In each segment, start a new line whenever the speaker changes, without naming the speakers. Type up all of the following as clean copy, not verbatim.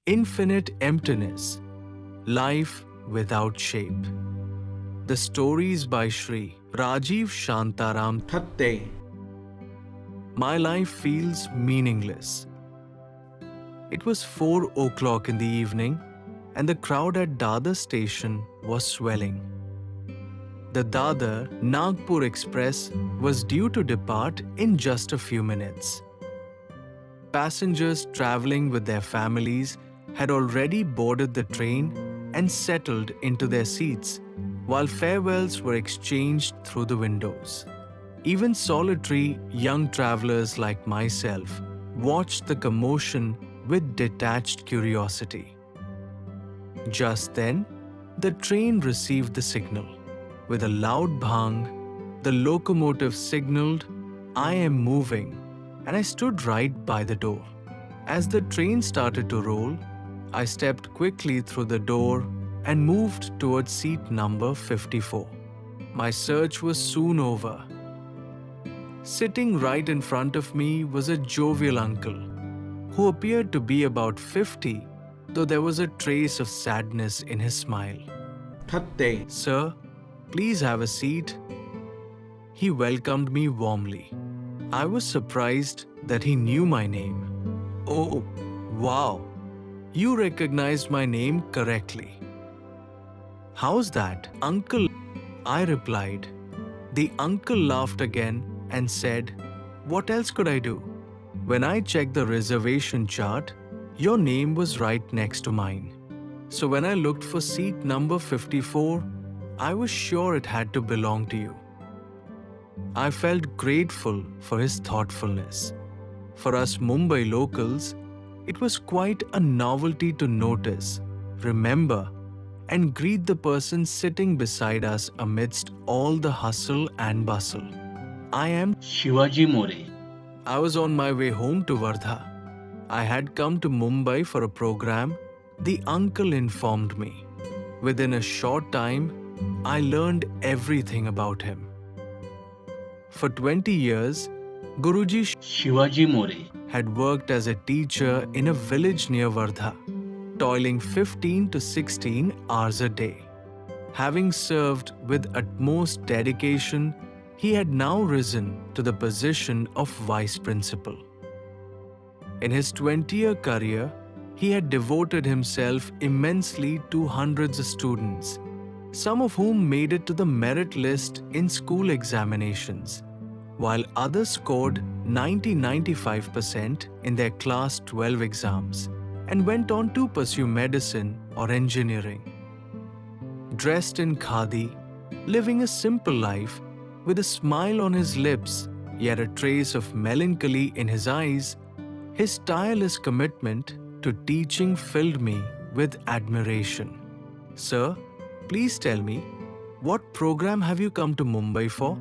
Infinite Emptiness, Life Without Shape. The stories by Shri, Rajeev Shantaram.
Thatte.
My life feels meaningless. It was 4 o'clock in the evening and the crowd at Dadar station was swelling. The Dadar Nagpur Express was due to depart in just a few minutes. Passengers traveling with their families had already boarded the train and settled into their seats, while farewells were exchanged through the windows. Even solitary young travelers like myself watched the commotion with detached curiosity. Just then, the train received the signal. With a loud bang, the locomotive signaled, "I am moving," and I stood right by the door. As the train started to roll, I stepped quickly through the door and moved towards seat number 54. My search was soon over. Sitting right in front of me was a jovial uncle who appeared to be about 50, though there was a trace of sadness in his smile.
Thatte.
"Sir, please have a seat." He welcomed me warmly. I was surprised that he knew my name. "Oh, wow. You recognized my name correctly." "How's that, uncle?" I replied. The uncle laughed again and said, "What else could I do? When I checked the reservation chart, your name was right next to mine. So when I looked for seat number 54, I was sure it had to belong to you." I felt grateful for his thoughtfulness. For us Mumbai locals, it was quite a novelty to notice, remember, and greet the person sitting beside us amidst all the hustle and bustle. "I am
Shivaji More.
I was on my way home to Wardha. I had come to Mumbai for a program," the uncle informed me. Within a short time, I learned everything about him. For 20 years, Guruji
Shivaji More.
had worked as a teacher in a village near Wardha, toiling 15 to 16 hours a day. Having served with utmost dedication, he had now risen to the position of vice principal. In his 20-year career, he had devoted himself immensely to hundreds of students, some of whom made it to the merit list in school examinations, while others scored 90-95% in their class 12 exams and went on to pursue medicine or engineering. Dressed in khadi, living a simple life, with a smile on his lips, yet a trace of melancholy in his eyes, his tireless commitment to teaching filled me with admiration. "Sir, please tell me, what program have you come to Mumbai for?"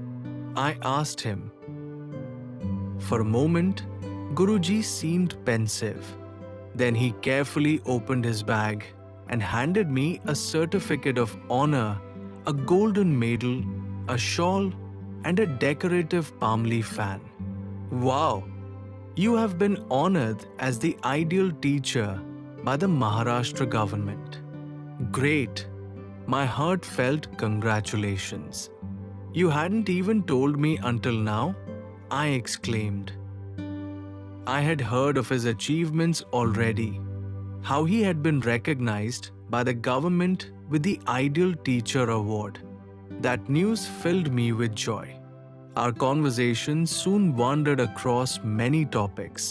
I asked him. For a moment, Guruji seemed pensive. Then he carefully opened his bag and handed me a certificate of honor, a golden medal, a shawl, and a decorative palm leaf fan. "Wow! You have been honored as the ideal teacher by the Maharashtra government." "Great! My heartfelt congratulations. You hadn't even told me until now," I exclaimed. I had heard of his achievements already, how he had been recognized by the government with the Ideal Teacher Award. That news filled me with joy. Our conversation soon wandered across many topics,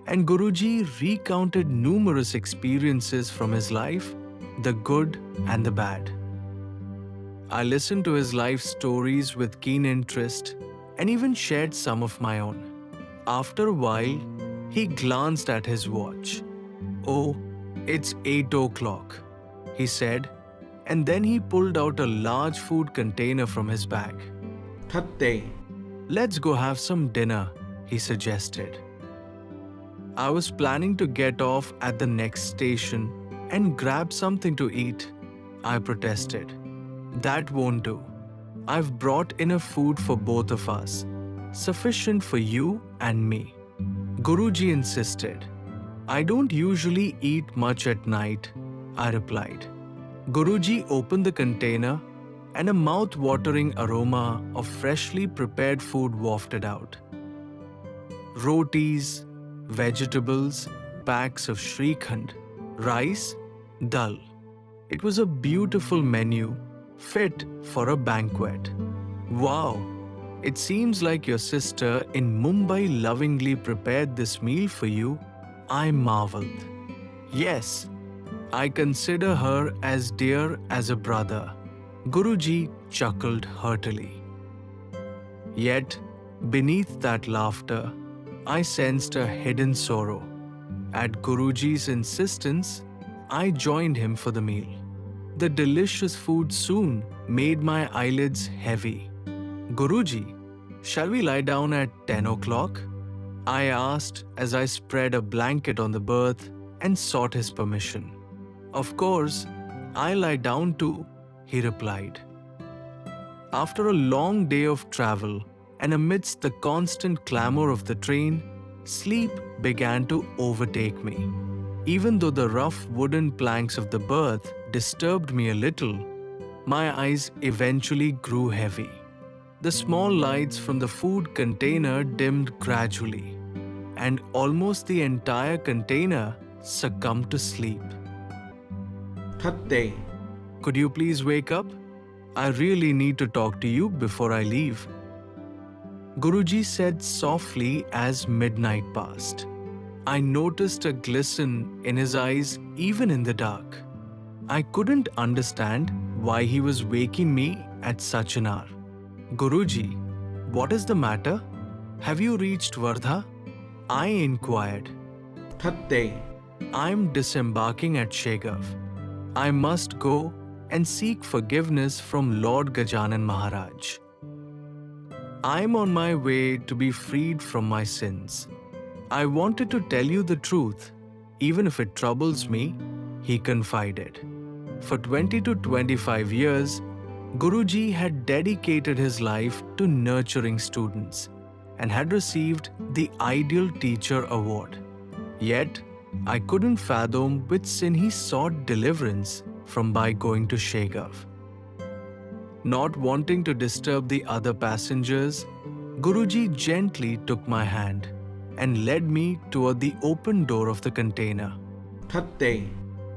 and Guruji recounted numerous experiences from his life, the good and the bad. I listened to his life stories with keen interest and even shared some of my own. After a while, he glanced at his watch. "Oh, it's 8 o'clock," he said, and then he pulled out a large food container from his bag.
Thatte.
"Let's go have some dinner," he suggested. I was planning to get off at the next station and grab something to eat. I protested. "That won't do. I've brought enough food for both of us, sufficient for you and me." Guruji insisted. I don't usually eat much at night, I replied. Guruji opened the container and a mouth-watering aroma of freshly prepared food wafted out. Rotis, vegetables, packs of Shrikhand, rice, dal. It was a beautiful menu, fit for a banquet. Wow! It seems like your sister in Mumbai lovingly prepared this meal for you, I marveled. Yes, I consider her as dear as a brother. Guruji chuckled heartily. Yet, beneath that laughter, I sensed a hidden sorrow. At Guruji's insistence, I joined him for the meal. The delicious food soon made my eyelids heavy. Guruji, shall we lie down at 10 o'clock? I asked as I spread a blanket on the berth and sought his permission. Of course, I lie down too, he replied. After a long day of travel and amidst the constant clamor of the train, sleep began to overtake me. Even though the rough wooden planks of the berth disturbed me a little, my eyes eventually grew heavy. The small lights from the food container dimmed gradually, and almost the entire container succumbed to sleep.
Thatte.
Could you please wake up? I really need to talk to you before I leave. Guruji said softly as midnight passed. I noticed a glisten in his eyes even in the dark. I couldn't understand why he was waking me at such an hour. Guruji, what is the matter? Have you reached Wardha? I inquired.
Thatte.
I'm disembarking at Shegav. I must go and seek forgiveness from Lord Gajanan Maharaj. I'm on my way to be freed from my sins. I wanted to tell you the truth, even if it troubles me, he confided. For 20 to 25 years, Guruji had dedicated his life to nurturing students and had received the Ideal Teacher Award. Yet, I couldn't fathom which sin he sought deliverance from by going to Shegav. Not wanting to disturb the other passengers, Guruji gently took my hand and led me toward the open door of the container.
Thatte.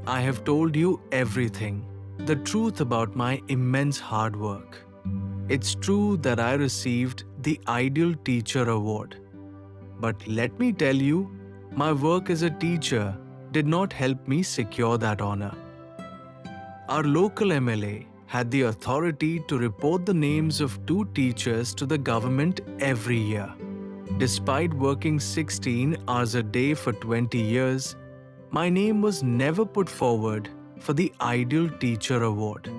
I have told you everything, the truth about my immense hard work. It's true that I received the Ideal Teacher Award. But let me tell you, my work as a teacher did not help me secure that honor. Our local MLA had the authority to report the names of 2 teachers to the government every year. Despite working 16 hours a day for 20 years, my name was never put forward for the Ideal Teacher Award.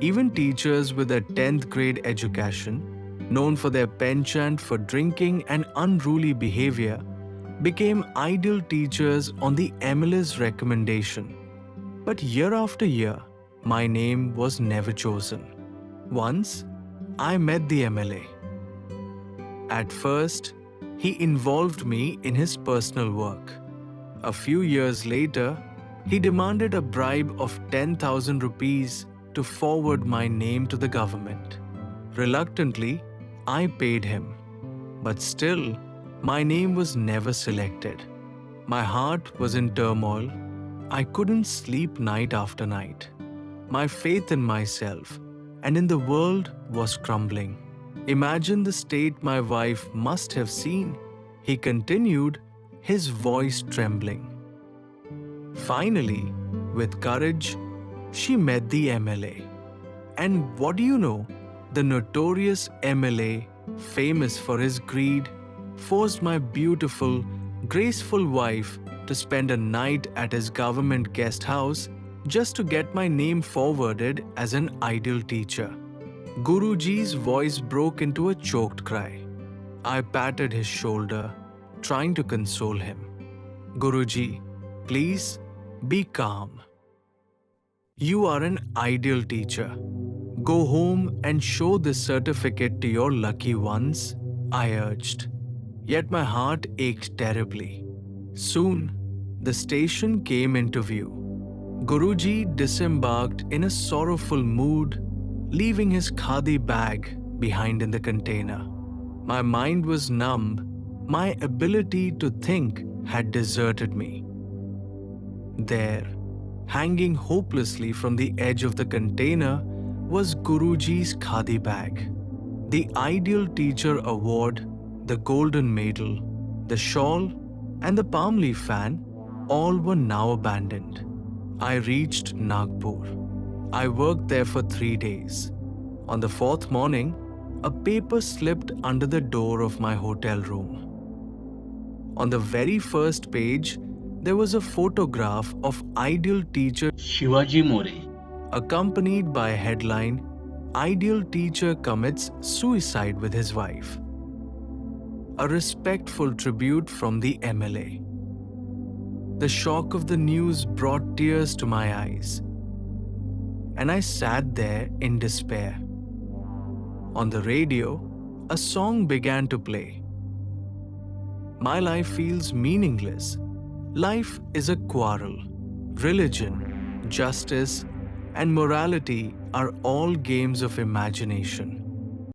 Even teachers with a 10th grade education, known for their penchant for drinking and unruly behavior, became ideal teachers on the MLA's recommendation. But year after year, my name was never chosen. Once, I met the MLA. At first, he involved me in his personal work. A few years later, he demanded a bribe of 10,000 rupees to forward my name to the government. Reluctantly, I paid him. But still, my name was never selected. My heart was in turmoil. I couldn't sleep night after night. My faith in myself and in the world was crumbling. Imagine the state my wife must have seen, he continued, his voice trembling. Finally, with courage, she met the MLA. And what do you know? The notorious MLA, famous for his greed, forced my beautiful, graceful wife to spend a night at his government guest house just to get my name forwarded as an ideal teacher. Guruji's voice broke into a choked cry. I patted his shoulder, trying to console him. Guruji, please be calm. You are an ideal teacher. Go home and show this certificate to your lucky ones, I urged. Yet my heart ached terribly. Soon, The station came into view. Guruji disembarked in a sorrowful mood, leaving his khadi bag behind in the container. My mind was numb. My ability to think had deserted me. There, hanging hopelessly from the edge of the container, was Guruji's khadi bag. The Ideal Teacher Award, the Golden Medal, the shawl, and the palm leaf fan all were now abandoned. I reached Nagpur. I worked there for 3 days. On the 4th morning, a paper slipped under the door of my hotel room. On the very first page, there was a photograph of Ideal Teacher
Shivaji More.
accompanied by a headline, Ideal Teacher Commits Suicide with His Wife. A respectful tribute from the MLA. The shock of the news brought tears to my eyes, and I sat there in despair. On the radio, a song began to play. My life feels meaningless. Life is a quarrel. Religion, justice, and morality are all games of imagination.